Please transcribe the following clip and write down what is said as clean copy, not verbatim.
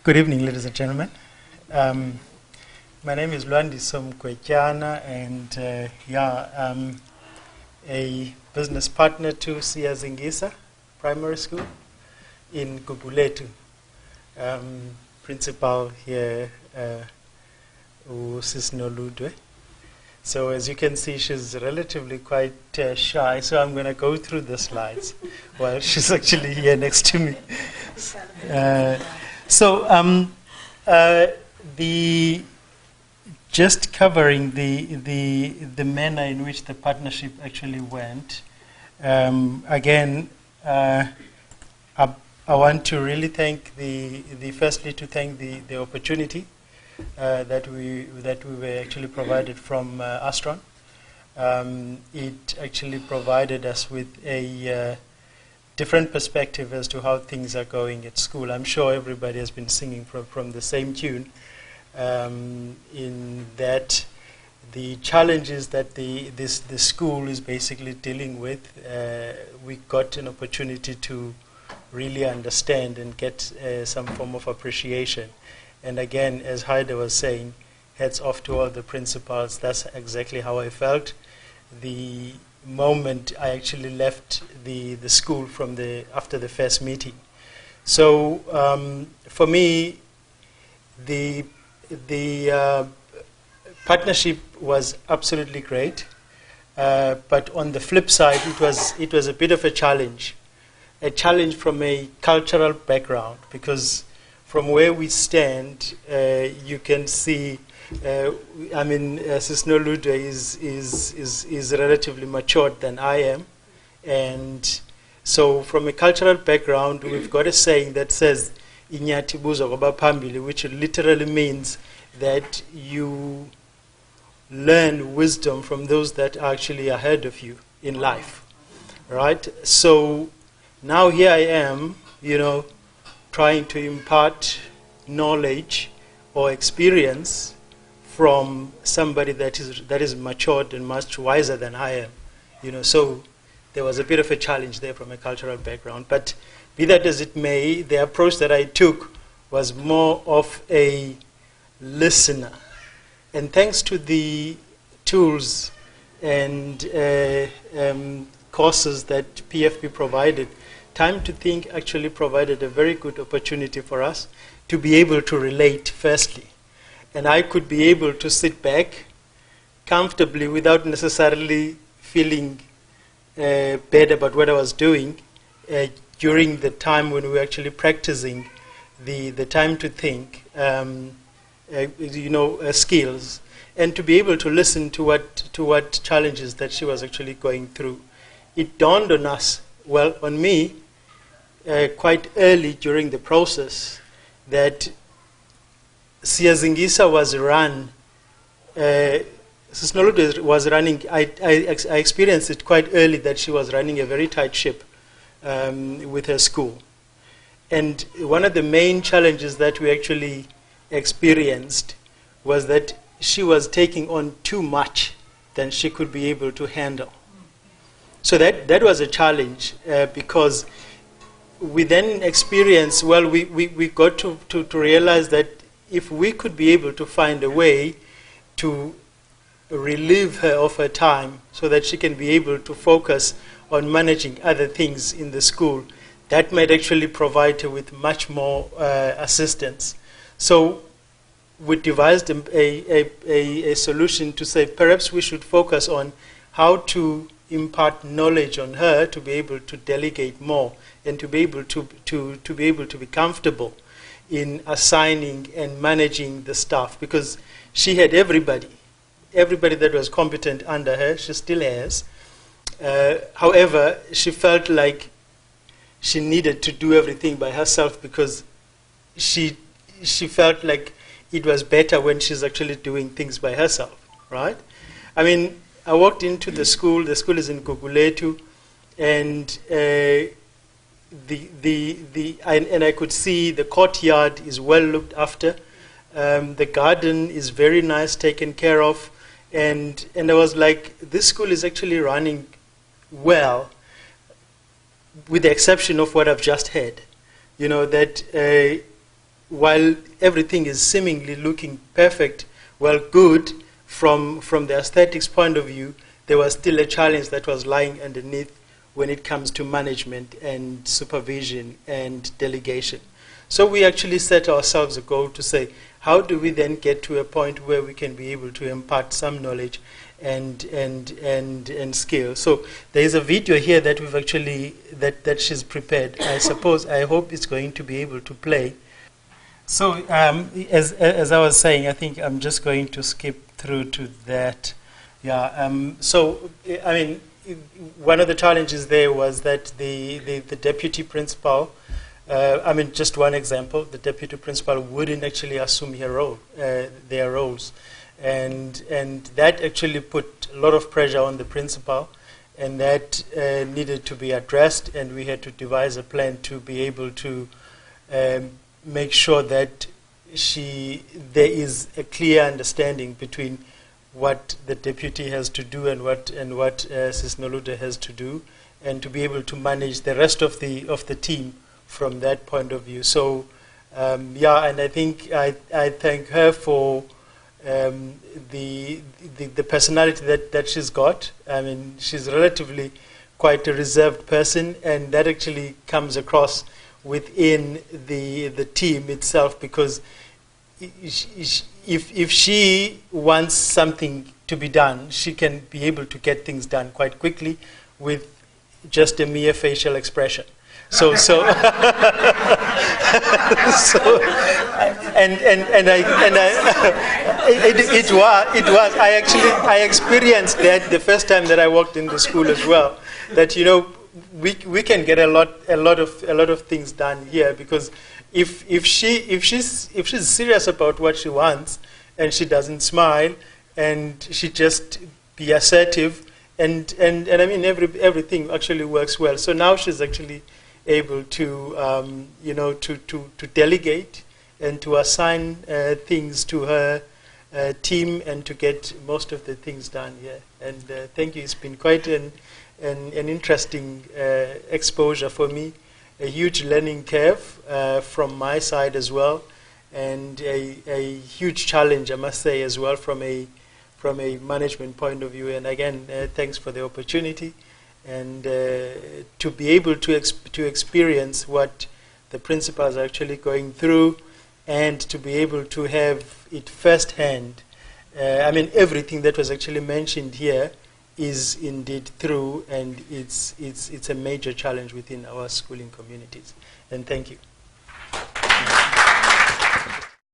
Good evening, ladies and gentlemen. My name is Lwandiso Mkwetyana, and I'm a business partner to Siyazingisa Primary School in Gugulethu. Principal here, Usisnoludwe. So as you can see, she's relatively quite shy, so I'm going to go through the slides while she's actually here next to me. Just covering the manner in which the partnership actually went. Again, I want to really thank firstly to thank the opportunity that we were actually provided from Astron. It actually provided us with a different perspective as to how things are going at school. I'm sure everybody has been singing from the same tune, in that the challenges that the school is basically dealing with, we got an opportunity to really understand and get some form of appreciation. And again, as Heide was saying, hats off to all the principals. That's exactly how I felt the moment I actually left the school after the first meeting. So for me, the partnership was absolutely great, but on the flip side, it was a bit of a challenge from a cultural background, because from where we stand, you can see. Sisnoludwe is relatively matured than I am, and so from a cultural background, we've got a saying that says "Inyati buza ngoba phambili," which literally means that you learn wisdom from those that are actually ahead of you in life, right? So now here I am, trying to impart knowledge or experience from somebody that is matured and much wiser than I am, So there was a bit of a challenge there from a cultural background. But be that as it may, the approach that I took was more of a listener. And thanks to the tools and courses that PFP provided, Time to Think actually provided a very good opportunity for us to be able to relate firstly. And I could be able to sit back comfortably without necessarily feeling bad about what I was doing during the time when we were actually practicing the Time to Think, skills, and to be able to listen to what challenges that she was actually going through. It dawned on us, on me, quite early during the process, that Siyazingisa was run. Sisnoludwe was running. I experienced it quite early that she was running a very tight ship with her school, and one of the main challenges that we actually experienced was that she was taking on too much than she could be able to handle. So that was a challenge, because we then experienced. We got to realize that if we could be able to find a way to relieve her of her time so that she can be able to focus on managing other things in the school, that might actually provide her with much more assistance. So we devised a solution to say perhaps we should focus on how to impart knowledge on her to be able to delegate more and to be able to be comfortable in assigning and managing the staff, because she had everybody that was competent under her. She still has. However, she felt like she needed to do everything by herself, because she felt like it was better when she's actually doing things by herself, right? I walked into the school. The school is in Gugulethu, and I could see the courtyard is well looked after. The garden is very nice, taken care of, and I was like, this school is actually running well, with the exception of what I've just heard. That while everything is seemingly looking perfect, well, good from the aesthetics point of view, there was still a challenge that was lying underneath when it comes to management and supervision and delegation. So we actually set ourselves a goal to say, how do we then get to a point where we can be able to impart some knowledge and skill? So there is a video here that we've actually, that she's prepared. I hope it's going to be able to play. So as I was saying, I think I'm just going to skip through to that. Yeah. So I mean, one of the challenges there was that the deputy principal, I mean, just one example, the deputy principal wouldn't actually assume their roles, and that actually put a lot of pressure on the principal, and that needed to be addressed, and we had to devise a plan to be able to make sure that there is a clear understanding between what the deputy has to do and what Sis Nolude has to do, and to be able to manage the rest of the team from that point of view. So yeah, and I think I thank her for the personality that she's got. I mean, she's relatively quite a reserved person, and that actually comes across within the team itself, because if she wants something to be done, she can be able to get things done quite quickly with just a mere facial expression. So it was. I experienced that the first time that I walked in the school as well. That, you know, we can get a lot of things done here, because if she's serious about what she wants, and she doesn't smile, and she just be assertive, and I mean everything actually works well. So now she's actually able to you know, to delegate and to assign things to her team, and to get most of the things done here. And thank you. It's been quite an interesting exposure for me, a huge learning curve from my side as well, and a huge challenge, I must say, as well, from a management point of view. And again, thanks for the opportunity, and to be able to experience what the principals are actually going through, and to be able to have it firsthand. I mean, everything that was actually mentioned here is indeed true, and it's a major challenge within our schooling communities. And thank you.